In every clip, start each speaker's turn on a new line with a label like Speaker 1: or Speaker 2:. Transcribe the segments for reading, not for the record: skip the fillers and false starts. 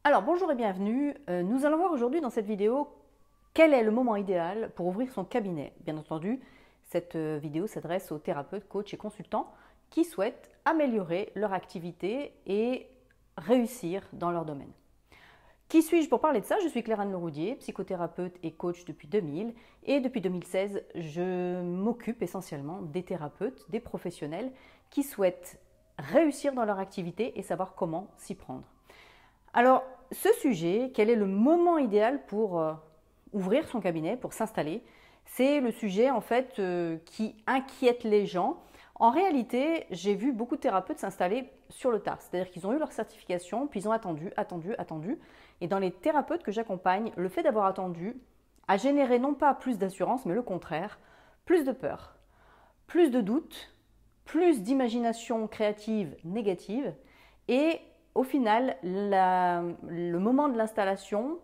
Speaker 1: Alors bonjour et bienvenue, nous allons voir aujourd'hui dans cette vidéo quel est le moment idéal pour ouvrir son cabinet. Bien entendu, cette vidéo s'adresse aux thérapeutes, coachs et consultants qui souhaitent améliorer leur activité et réussir dans leur domaine. Qui suis-je pour parler de ça? Je suis Claire-Anne Leroudier, psychothérapeute et coach depuis 2000 et depuis 2016, je m'occupe essentiellement des thérapeutes, des professionnels qui souhaitent réussir dans leur activité et savoir comment s'y prendre. Alors, ce sujet, quel est le moment idéal pour ouvrir son cabinet, pour s'installer? C'est le sujet en fait qui inquiète les gens. En réalité, j'ai vu beaucoup de thérapeutes s'installer sur le tard. C'est-à-dire qu'ils ont eu leur certification, puis ils ont attendu. Et dans les thérapeutes que j'accompagne, le fait d'avoir attendu a généré non pas plus d'assurance, mais le contraire, plus de peur, plus de doutes, plus d'imagination créative négative et au final, le moment de l'installation,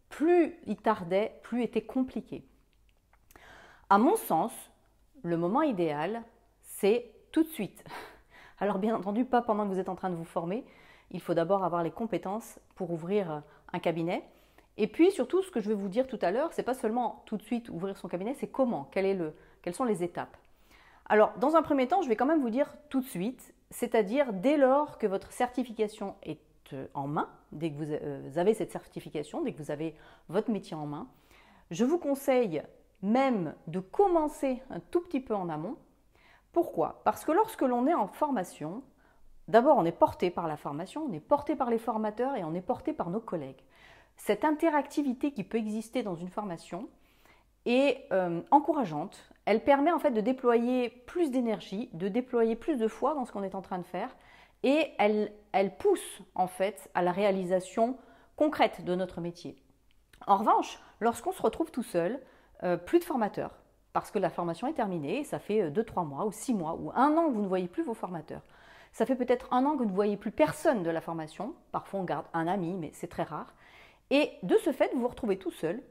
Speaker 1: plus il tardait, plus était compliqué. À mon sens, le moment idéal, c'est tout de suite. Alors bien entendu, pas pendant que vous êtes en train de vous former. Il faut d'abord avoir les compétences pour ouvrir un cabinet. Et puis surtout, ce que je vais vous dire tout à l'heure, c'est pas seulement tout de suite ouvrir son cabinet, c'est comment, quelles sont les étapes. Alors, dans un premier temps, je vais quand même vous dire tout de suite, c'est-à-dire dès lors que votre certification est en main, dès que vous avez cette certification, dès que vous avez votre métier en main, je vous conseille même de commencer un tout petit peu en amont. Pourquoi? Parce que lorsque l'on est en formation, d'abord on est porté par la formation, on est porté par les formateurs et on est porté par nos collègues. Cette interactivité qui peut exister dans une formation est encourageante. Elle permet en fait de déployer plus d'énergie, de déployer plus de foi dans ce qu'on est en train de faire et elle pousse en fait à la réalisation concrète de notre métier. En revanche, lorsqu'on se retrouve tout seul, plus de formateurs, parce que la formation est terminée, ça fait 2-3 mois ou 6 mois ou 1 an que vous ne voyez plus vos formateurs. Ça fait peut-être 1 an que vous ne voyez plus personne de la formation, parfois on garde un ami, mais c'est très rare. Et de ce fait, vous vous retrouvez tout seul,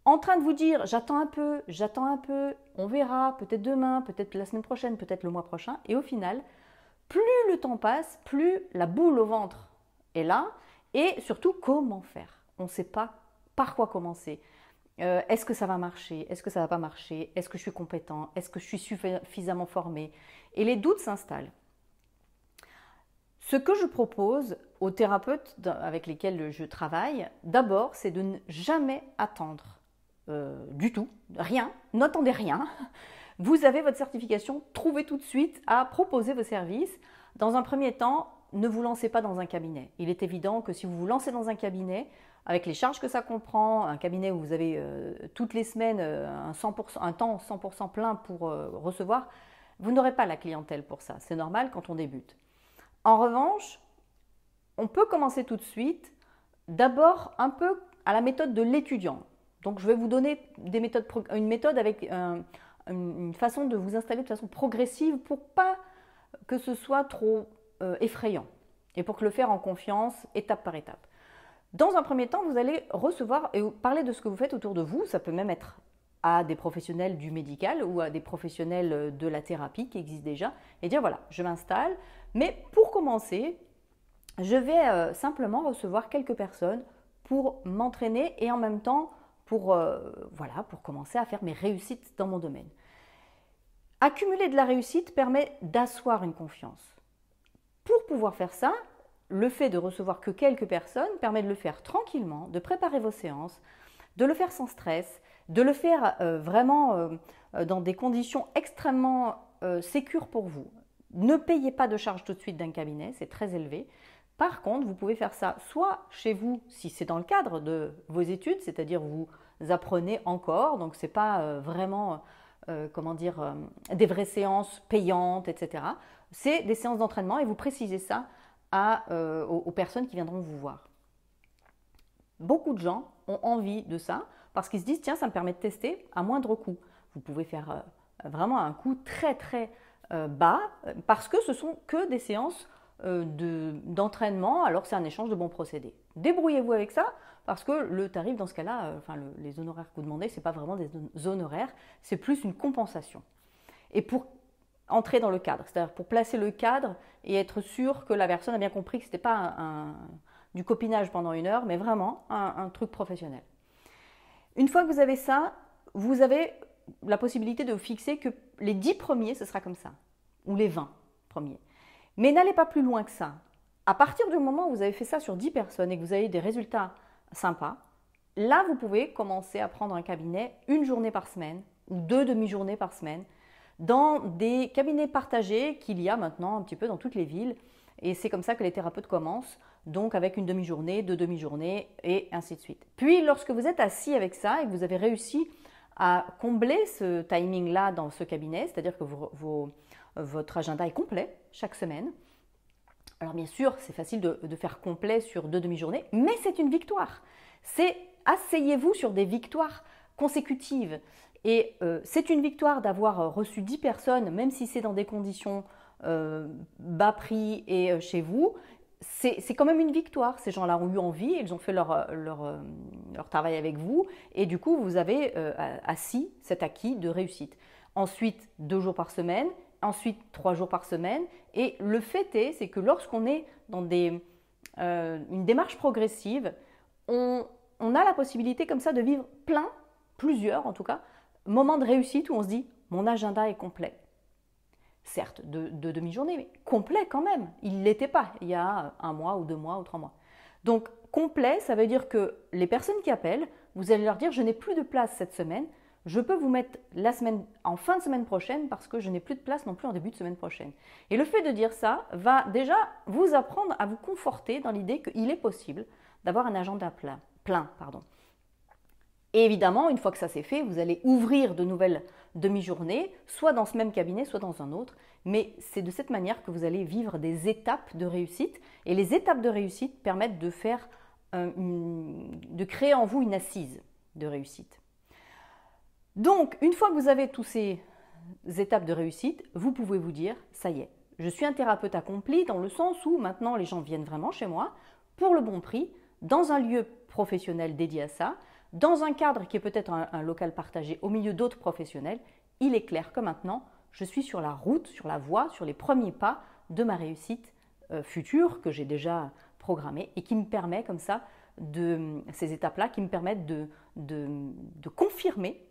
Speaker 1: en train de vous dire j'attends un peu, on verra, peut-être demain, peut-être la semaine prochaine, peut-être le mois prochain. Et au final, plus le temps passe, plus la boule au ventre est là. Et surtout, comment faire? On ne sait pas par quoi commencer. Est-ce que ça va marcher? Est-ce que ça ne va pas marcher? Est-ce que je suis compétent? Est-ce que je suis suffisamment formé? Et les doutes s'installent. Ce que je propose aux thérapeutes avec lesquels je travaille, d'abord, c'est de ne jamais attendre. Du tout, rien, n'attendez rien. Vous avez votre certification, trouvez tout de suite à proposer vos services. Dans un premier temps, ne vous lancez pas dans un cabinet. Il est évident que si vous vous lancez dans un cabinet, avec les charges que ça comprend, un cabinet où vous avez toutes les semaines un temps 100% plein pour recevoir, vous n'aurez pas la clientèle pour ça. C'est normal quand on débute. En revanche, on peut commencer tout de suite, d'abord un peu à la méthode de l'étudiant. Donc je vais vous donner une méthode avec une façon de vous installer de façon progressive pour pas que ce soit trop effrayant et pour que le faire en confiance, étape par étape. Dans un premier temps, vous allez recevoir et parler de ce que vous faites autour de vous. Ça peut même être à des professionnels du médical ou à des professionnels de la thérapie qui existent déjà et dire voilà, je m'installe. Mais pour commencer, je vais simplement recevoir quelques personnes pour m'entraîner et en même temps pour commencer à faire mes réussites dans mon domaine. Accumuler de la réussite permet d'asseoir une confiance. Pour pouvoir faire ça, le fait de recevoir que quelques personnes permet de le faire tranquillement, de préparer vos séances, de le faire sans stress, de le faire vraiment dans des conditions extrêmement sécures pour vous. Ne payez pas de charge tout de suite d'un cabinet, c'est très élevé. Par contre, vous pouvez faire ça soit chez vous, si c'est dans le cadre de vos études, c'est-à-dire vous apprenez encore, donc ce n'est pas vraiment des vraies séances payantes, etc. C'est des séances d'entraînement et vous précisez ça aux personnes qui viendront vous voir. Beaucoup de gens ont envie de ça parce qu'ils se disent tiens, ça me permet de tester à moindre coût. Vous pouvez faire vraiment un coût très très bas parce que ce sont que des séances d'entraînement, alors c'est un échange de bons procédés. Débrouillez-vous avec ça, parce que le tarif dans ce cas-là, les honoraires que vous demandez, ce n'est pas vraiment des honoraires, c'est plus une compensation. Et pour entrer dans le cadre, c'est-à-dire pour placer le cadre et être sûr que la personne a bien compris que ce n'était pas du copinage pendant 1 heure, mais vraiment un truc professionnel. Une fois que vous avez ça, vous avez la possibilité de vous fixer que les 10 premiers, ce sera comme ça, ou les 20 premiers. Mais n'allez pas plus loin que ça. À partir du moment où vous avez fait ça sur 10 personnes et que vous avez des résultats sympas, là, vous pouvez commencer à prendre un cabinet 1 journée par semaine ou 2 demi-journées par semaine dans des cabinets partagés qu'il y a maintenant un petit peu dans toutes les villes. Et c'est comme ça que les thérapeutes commencent, donc avec 1 demi-journée, 2 demi-journées et ainsi de suite. Puis, lorsque vous êtes assis avec ça et que vous avez réussi à combler ce timing-là dans ce cabinet, c'est-à-dire que votre agenda est complet chaque semaine. Alors bien sûr, c'est facile de faire complet sur 2 demi-journées, mais c'est une victoire. Asseyez-vous sur des victoires consécutives. Et c'est une victoire d'avoir reçu 10 personnes, même si c'est dans des conditions bas prix et chez vous. C'est quand même une victoire. Ces gens-là ont eu envie, ils ont fait leur travail avec vous et du coup, vous avez assis cet acquis de réussite. Ensuite, 2 jours par semaine, ensuite 3 jours par semaine. Et le fait c'est que lorsqu'on est dans une démarche progressive, on a la possibilité comme ça de vivre plusieurs en tout cas, moments de réussite où on se dit « mon agenda est complet ». Certes, de demi-journée, mais complet quand même. Il ne l'était pas il y a 1 mois ou 2 mois ou 3 mois. Donc, complet, ça veut dire que les personnes qui appellent, vous allez leur dire « je n'ai plus de place cette semaine, je peux vous mettre en fin de semaine prochaine parce que je n'ai plus de place non plus en début de semaine prochaine ». Et le fait de dire ça va déjà vous apprendre à vous conforter dans l'idée qu'il est possible d'avoir un agenda plein. Et évidemment, une fois que ça c'est fait, vous allez ouvrir de nouvelles demi-journées, soit dans ce même cabinet, soit dans un autre. Mais c'est de cette manière que vous allez vivre des étapes de réussite. Et les étapes de réussite permettent de créer en vous une assise de réussite. Donc, une fois que vous avez toutes ces étapes de réussite, vous pouvez vous dire, ça y est, je suis un thérapeute accompli dans le sens où maintenant les gens viennent vraiment chez moi pour le bon prix, dans un lieu professionnel dédié à ça, dans un cadre qui est peut-être un local partagé au milieu d'autres professionnels. Il est clair que maintenant, je suis sur la route, sur la voie, sur les premiers pas de ma réussite future que j'ai déjà programmée et qui me permet comme ça, ces étapes-là, qui me permettent de confirmer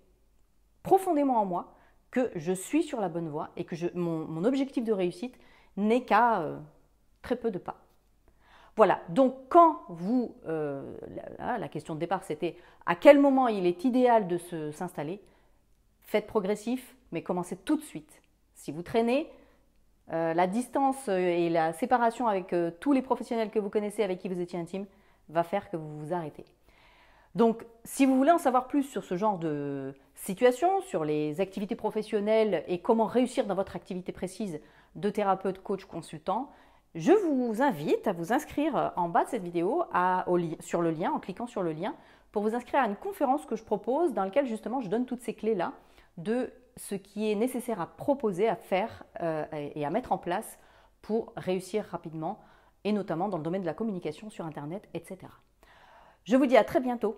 Speaker 1: profondément en moi que je suis sur la bonne voie et que mon objectif de réussite n'est qu'à très peu de pas. Voilà, donc quand la question de départ c'était à quel moment il est idéal de s'installer, faites progressif, mais commencez tout de suite. Si vous traînez, la distance et la séparation avec tous les professionnels que vous connaissez, avec qui vous étiez intime, va faire que vous vous arrêtez. Donc, si vous voulez en savoir plus sur ce genre de situation, sur les activités professionnelles et comment réussir dans votre activité précise de thérapeute, coach, consultant, je vous invite à vous inscrire en bas de cette vidéo sur le lien, en cliquant sur le lien, pour vous inscrire à une conférence que je propose dans laquelle justement je donne toutes ces clés-là de ce qui est nécessaire à proposer, à faire et à mettre en place pour réussir rapidement et notamment dans le domaine de la communication sur Internet, etc. Je vous dis à très bientôt